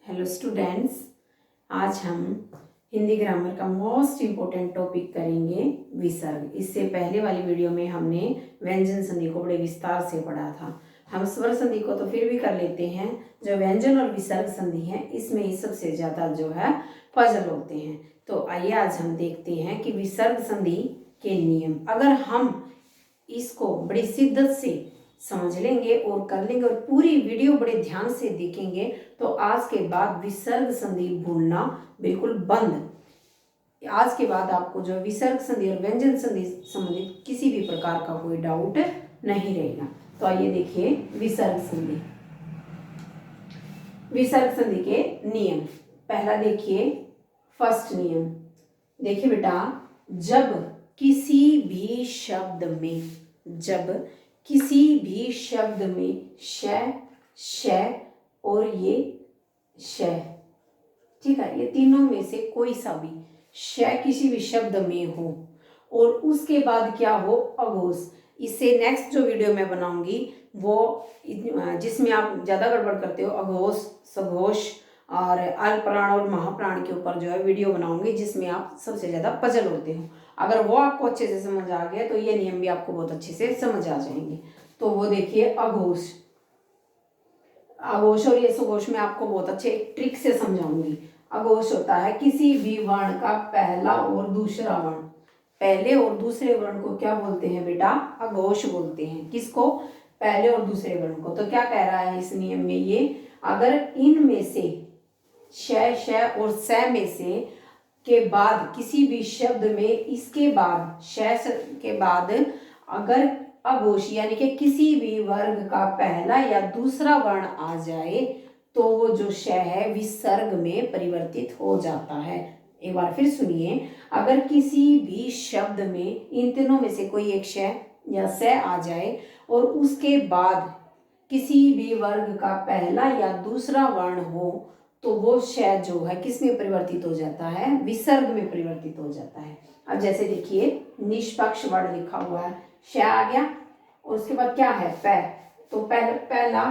Hello students, आज हम Hindi grammar का मोस्ट इम्पोर्टेंट टॉपिक करेंगे विसर्ग। इससे पहले वाली वीडियो में हमने व्यंजन संधि को बड़े विस्तार से पढ़ा था। हम स्वर संधि को तो फिर भी कर लेते हैं, जो व्यंजन और विसर्ग संधि है इसमें ही सबसे ज़्यादा जो है पजल होते हैं। तो आइए आज हम देखते हैं कि विसर्ग संधि के नियम। अगर हम इसको बड़ी शिद्दत से समझ लेंगे और कर लेंगे और पूरी वीडियो बड़े ध्यान से देखेंगे तो आज के बाद विसर्ग संधि भूलना बिल्कुल बंद। आज के बाद आपको जो विसर्ग संधि और व्यंजन संधि संबंधित किसी भी प्रकार का कोई डाउट नहीं रहेगा। तो आइए देखिए विसर्ग संधि। विसर्ग संधि के नियम। पहला देखिए फर्स्ट नियम। देखिए बेटा, जब किसी भी शब्द में श और ये श, ठीक है, ये तीनों में से कोई सा भी श किसी भी शब्द में हो और उसके बाद क्या हो अघोष। इससे नेक्स्ट जो वीडियो मैं बनाऊंगी वो जिसमें आप ज़्यादा गड़बड़ करते हो अघोष, सघोष और अल्पप्राण और महाप्राण के ऊपर जो है वीडियो बनाऊंगी, जिसमें आप सबसे ज़्यादा पजल होते हो। अगर वो आपको अच्छे से समझ आ गया तो ये नियम भी आपको बहुत अच्छे से समझ आ जाएंगे। तो वो देखिए अघोष और ये सुघोष में आपको बहुत अच्छे ट्रिक से समझाऊंगी। अघोष होता है किसी भी वर्ण का पहला और दूसरा वर्ण। पहले और दूसरे वर्ण को क्या बोलते हैं बेटा? अघोष बोलते हैं। किसको? पहले और दूसरे वर्ण को। तो क्या कह रहा है इस नियम में ये, अगर इनमें से श और स में से के बाद किसी भी शब्द में इसके बाद श के बाद अगर अघोष यानी कि किसी भी वर्ग का पहला या दूसरा वर्ण आ जाए तो वो जो श है विसर्ग में परिवर्तित हो जाता है। एक बार फिर सुनिए, अगर किसी भी शब्द में इन तीनों में से कोई एक श या स आ जाए और उसके बाद किसी भी वर्ग का पहला या दूसरा वर्ण हो तो वो श जो है किस में परिवर्तित हो जाता है? विसर्ग में परिवर्तित हो जाता है। अब जैसे देखिए निष्पक्ष वर्ण लिखा हुआ है, श आ गया और उसके बाद क्या है? प। तो पहला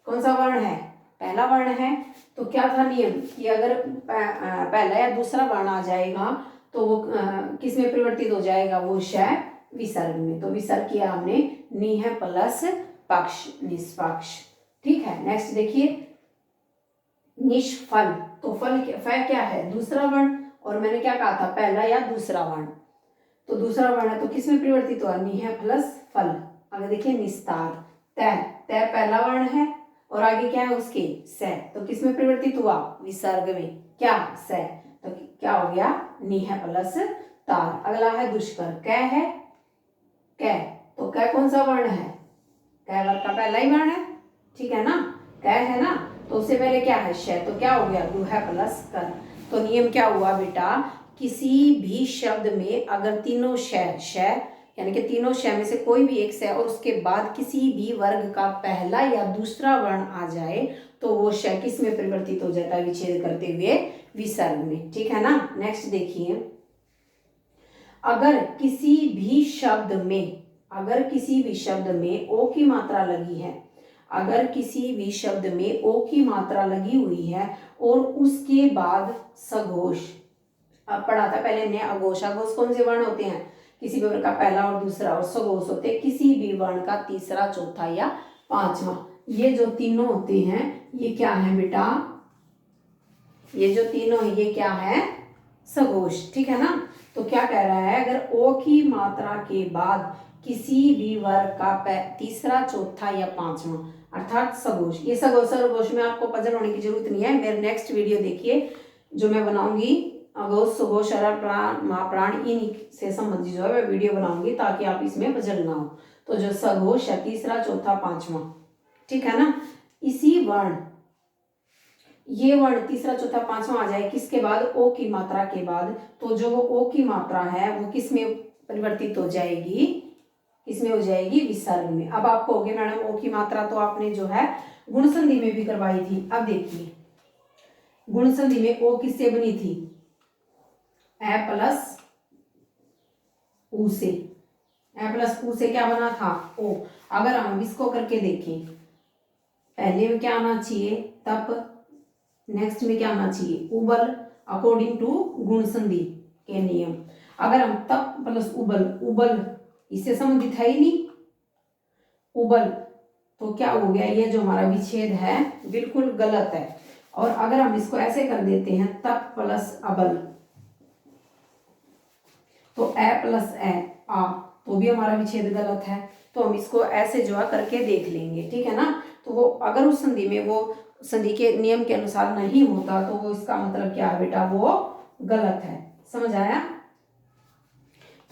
कौन सा वर्ण है? पहला वर्ण है। तो क्या था नियम कि अगर पहला या दूसरा वर्ण आ जाएगा तो वो किस में परिवर्तित हो जाएगा? वो श विसर्ग में। तो विसर्ग किया हमने निह प्लस पक्ष, निष्पक्ष। ठीक है, नेक्स्ट देखिए निष्फल। तो फल क्या है? दूसरा वर्ण, और मैंने क्या कहा था? पहला या दूसरा वर्ण। तो दूसरा वर्ण है तो किस में परिवर्तित हुआ? निह प्लस फल। आगे देखिए निस्तार। तय पहला वर्ण है और आगे क्या है उसके? स। तो किस में परिवर्तित हुआ? विसर्ग में। क्या? स। तो क्या हो गया? निह प्लस तार। अगला है दुष्कर। क है, क। तो क कौन सा वर्ण है? क वर्ग का पहला ही वर्ण है, ठीक है ना? क है ना, तो उससे पहले क्या है? श। तो क्या हो गया? दुह प्लस कर। तो नियम क्या हुआ बेटा? किसी भी शब्द में अगर तीनों श यानी कि तीनों श में से कोई भी एक श और उसके बाद किसी भी वर्ग का पहला या दूसरा वर्ण आ जाए तो वो श किस में परिवर्तित हो जाता है? विच्छेद करते हुए विसर्ग में। ठीक है ना? नेक्स्ट देखिए, अगर किसी भी शब्द में ओ की मात्रा लगी है, अगर किसी भी शब्द में ओ की मात्रा लगी हुई है और उसके बाद सघोष, पढ़ा था पहले ने अघोष। अघोष कौन से वर्ण होते हैं? किसी भी वर्ण का पहला और दूसरा, और सघोष होते हैं किसी भी वर्ण का तीसरा, चौथा या पांचवा। ये जो तीनों होते हैं ये क्या है बेटा? ये जो तीनों है ये क्या है? सघोष। ठीक है ना? तो क्या कह रहा है, अगर ओ की मात्रा के बाद किसी भी वर्ग का तीसरा, चौथा या पांचवा अर्थात सघोष। ये सघोष और घोष में आपको पजल होने की जरूरत नहीं है। मेरे नेक्स्ट वीडियो देखिए जो मैं बनाऊंगी अघोष, सुघोष, प्राण, महाप्राण, इन से संबंधित जो है मैं वीडियो बनाऊंगी ताकि आप इसमें पजल ना हो। तो जो सघोष है तीसरा, चौथा, पांचवा, ठीक है ना, इसी वर्ण ये वर्ण तीसरा, चौथा, पांचवा आ जाए किसके बाद? ओ की मात्रा के बाद। तो जो वो ओ की मात्रा है वो किस में परिवर्तित हो जाएगी? किसमें हो जाएगी? विसर्ग में। अब आप कहोगे मैडम ओ की मात्रा तो आपने जो है गुण संधि में भी करवाई थी। अब देखिए गुण संधि में ओ किससे बनी थी? ए प्लस ऊ से। ए प्लस ऊ से क्या बना था? ओ। अगर हम इसको करके देखें, पहले में क्या आना चाहिए? तप नेक्स्ट में क्या आना चाहिए, उबल, अकॉर्डिंग टू गुण संधि के नियम। अगर हम तप प्लस उबल, उबल इससे संबंधित है ही नहीं, उबल, तो क्या हो गया, ये जो हमारा विच्छेद है बिल्कुल गलत है। और अगर हम इसको ऐसे कर देते हैं तप प्लस अबल, तो ए प्लस ए आ, तो भी हमारा विच्छेद गलत है। तो हम इसको ऐसे जो है करके देख लेंगे, ठीक है ना। तो वो अगर उस संधि में वो संधि के नियम के अनुसार नहीं होता तो वो इसका मतलब क्या है बेटा, वो गलत है। समझ आया।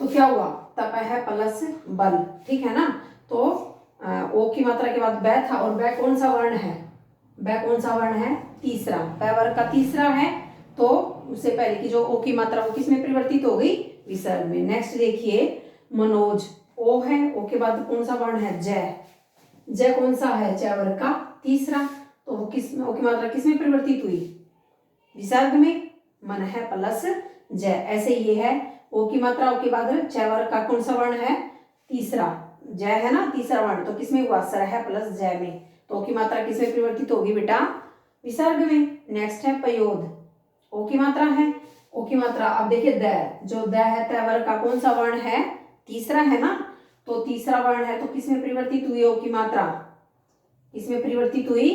तो क्या हुआ, तप है प्लस बल, ठीक है ना। तो ओ की मात्रा के बाद बै था, और बै कौन सा वर्ण है, बै कौन सा वर्ण है, तीसरा, पै वर्ग का तीसरा है। तो उससे पहले की जो ओ की मात्रा वो किस में परिवर्तित हो गई, विसर्ग में। नेक्स्ट देखिए मनोज, ओ है, ओ के बाद कौन सा वर्ण है, जय, जय कौन सा है, जय वर्ग का तीसरा। तो वो किस में, ओ की मात्रा किस में परिवर्तित हुई, विसर्ग में। मन है प्लस जय, ऐसे ये है, ओ की मात्रा ओ के बाद जय वर्ग का कौन सा वर्ण है, तीसरा, जय है ना तीसरा वर्ण, तो किसमें हुआ, सर है प्लस जय में। तो ओ की मात्रा किसमें परिवर्तित होगी बेटा, विसर्ग में। नेक्स्ट है पयोद, ओ की मात्रा है, ओ की मात्रा अब देखिए द, जो द है तय वर्ग का कौन सा वर्ण है, तीसरा है ना। तो तीसरा वर्ण है तो किसमें परिवर्तित हुई, ओ की मात्रा किसमें परिवर्तित हुई,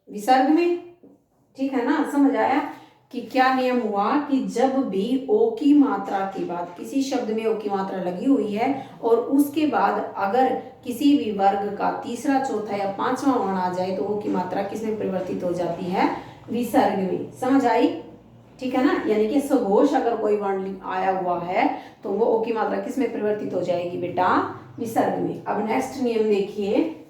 विसर्ग में, ठीक है ना। समझ आया कि क्या नियम हुआ कि जब भी ओ की मात्रा के बाद किसी शब्द में ओ की मात्रा लगी हुई है और उसके बाद अगर किसी भी वर्ग का तीसरा, चौथा या पांचवा वर्ण आ जाए तो ओ की मात्रा किसमें परिवर्तित हो जाती है, विसर्ग में। समझ आई, ठीक है ना। यानी कि सघोष अगर कोई वर्ण आया हुआ है तो वो ओ की मात्रा किसमें परिवर्तित हो जाएगी बेटा, विसर्ग में। अब नेक्स्ट नियम देखिए,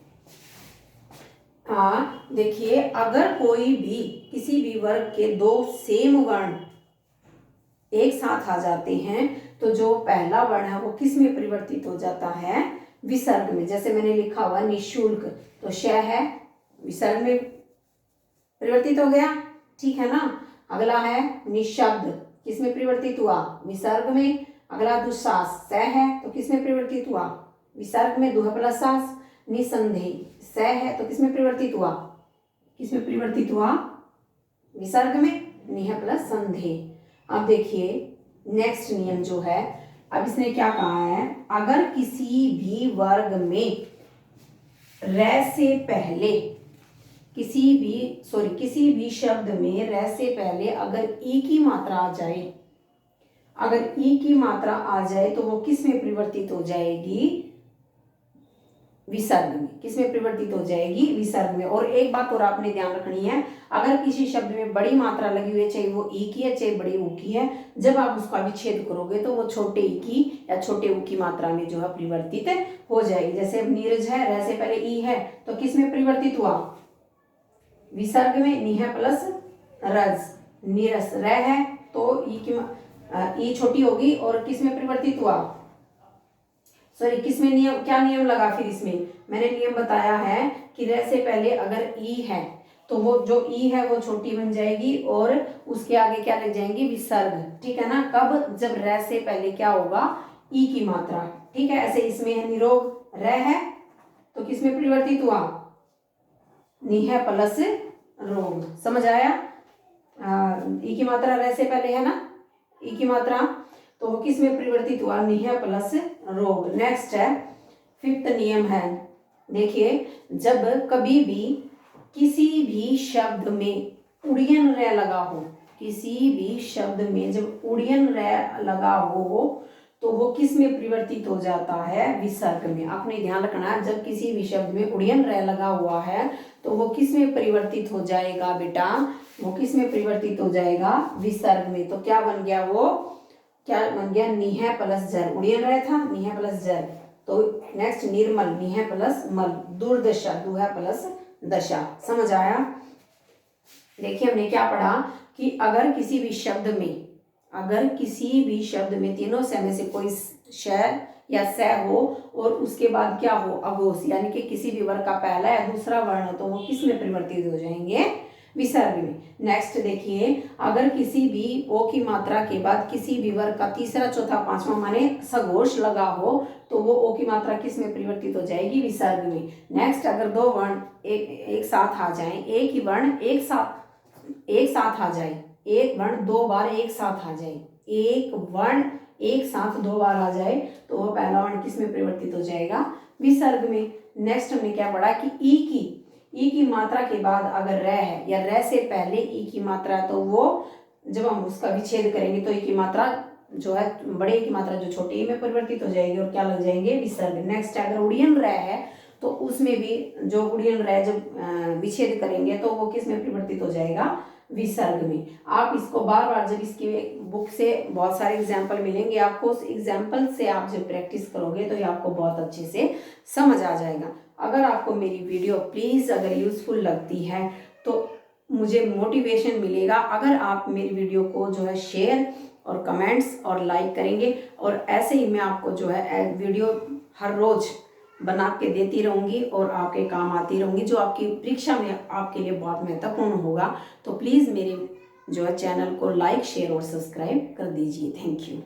हाँ देखिए, अगर कोई भी किसी भी वर्ग के दो सेम वर्ण एक साथ आ जाते हैं तो जो पहला वर्ण है वो किस में परिवर्तित हो जाता है, विसर्ग में। जैसे मैंने लिखा हुआ निःशुल्क, तो श है विसर्ग में परिवर्तित हो गया, ठीक है ना। अगला है निःशब्द, किसमें परिवर्तित हुआ, विसर्ग में। अगला दुस्साहस, स है तो किसमें परिवर्तित हुआ, विसर्ग में, दुह प्लस सास। निसंदेह, स है तो किसमें परिवर्तित हुआ, किसमें परिवर्तित हुआ, विसर्ग में, निह प्लस संदेह। अब देखिए नेक्स्ट नियम जो है, अब इसने क्या कहा है, अगर किसी भी वर्ग में र से पहले किसी भी शब्द में र से पहले अगर ई की मात्रा आ जाए, अगर ई की मात्रा आ जाए तो वो किस में परिवर्तित हो जाएगी, विसर्ग में। किसमें परिवर्तित हो जाएगी, विसर्ग में। और एक बात और आपने ध्यान रखनी है, अगर किसी शब्द में बड़ी मात्रा लगी हुई है, चाहे वो ई की है चाहे बड़ी ऊ की है, जब आप उसका विच्छेद करोगे तो वो छोटे ई की या छोटे ऊ की मात्रा में जो है परिवर्तित हो जाएगी। जैसे नीरज है, र से पहले ई है तो किस में परिवर्तित हुआ, विसर्ग में, निह प्लस रज। नीरस, र है तो ई छोटी होगी और किस में परिवर्तित हुआ, सॉरी किसमें नियम, क्या नियम लगा फिर इसमें, मैंने नियम बताया है कि र से पहले अगर ई है तो वो जो ई है वो छोटी बन जाएगी और उसके आगे क्या लग जाएंगी, विसर्ग, ठीक है ना। कब, जब र से पहले क्या होगा, ई की मात्रा, ठीक है। ऐसे इसमें है निरोग, र है तो किसमें परिवर्तित हुआ, निह प्लस रोग। समझ आया, ई की मात्रा र से पहले है ना, ई की मात्रा, तो वो किस में परिवर्तित हुआ, निह प्लस रोग। नेक्स्ट है फिफ्थ नियम है, देखिए जब कभी भी किसी भी शब्द में उड़ियन रे लगा हो, किसी भी शब्द में जब उड़ियन रे लगा हो तो वो किस में परिवर्तित हो जाता है, विसर्ग में। आपने ध्यान रखना है, जब किसी भी शब्द में उड़ियन रे लगा हुआ है तो वो किस में परिवर्तित हो जाएगा बेटा, वो किस में परिवर्तित हो जाएगा, विसर्ग में। तो क्या बन गया, वो क्या बन गया, निह प्लस जर, उड़ियन रहे था, निह प्लस जर। तो नेक्स्ट निर्मल, निह प्लस मल। दुर्दशा, दुह प्लस दशा। समझ आया। देखिए हमने क्या पढ़ा कि अगर किसी भी शब्द में तीनों स में से कोई श या स हो और उसके बाद क्या हो, अघोष, यानी कि किसी भी वर्ग का पहला या दूसरा वर्ण हो तो वो किस में परिवर्तित हो जाएंगे, विसर्ग में। नेक्स्ट देखिए, अगर किसी भी ओ की मात्रा के बाद किसी भी वर्ग का तीसरा, चौथा, पांचवा माने सघोष लगा हो तो वो ओ की मात्रा किस में परिवर्तित हो जाएगी, विसर्ग में। नेक्स्ट, अगर दो वर्ण एक साथ आ जाएं, एक ही वर्ण एक साथ एक साथ आ जाए, एक वर्ण दो बार एक साथ आ जाए, एक वर्ण एक साथ दो बार आ जाए तो वो पहला वर्ण किस में परिवर्तित हो जाएगा? विसर्ग में। नेक्स्ट हमने क्या पढ़ा कि ई की मात्रा के बाद अगर र है या र से पहले ई की मात्रा है तो वो जब हम उसका विच्छेद करेंगे तो ई की मात्रा जो है बड़े ई की मात्रा जो छोटे ई में परिवर्तित हो जाएगी और क्या लग जाएंगे? विसर्ग। नेक्स्ट अगर उड़ियन र है तो उसमें भी जो उड़ियन र जब विच्छेद करेंगे तो वो किस में परिवर्तित हो जाएगा? विसर्ग में। आप इसको बार बार जब इसकी बुक से बहुत सारे एग्जाम्पल मिलेंगे आपको, उस एग्जाम्पल से आप जब प्रैक्टिस करोगे तो ये आपको बहुत अच्छे से समझ आ जाएगा। अगर आपको मेरी वीडियो प्लीज़ अगर यूज़फुल लगती है तो मुझे मोटिवेशन मिलेगा अगर आप मेरी वीडियो को जो है शेयर और कमेंट्स और लाइक करेंगे। और ऐसे ही मैं आपको जो है वीडियो हर रोज़ बना के देती रहूँगी और आपके काम आती रहूँगी, जो आपकी परीक्षा में आपके लिए बहुत महत्वपूर्ण होगा। तो प्लीज़ मेरे जो है चैनल को लाइक शेयर और सब्सक्राइब कर दीजिए। Thank you.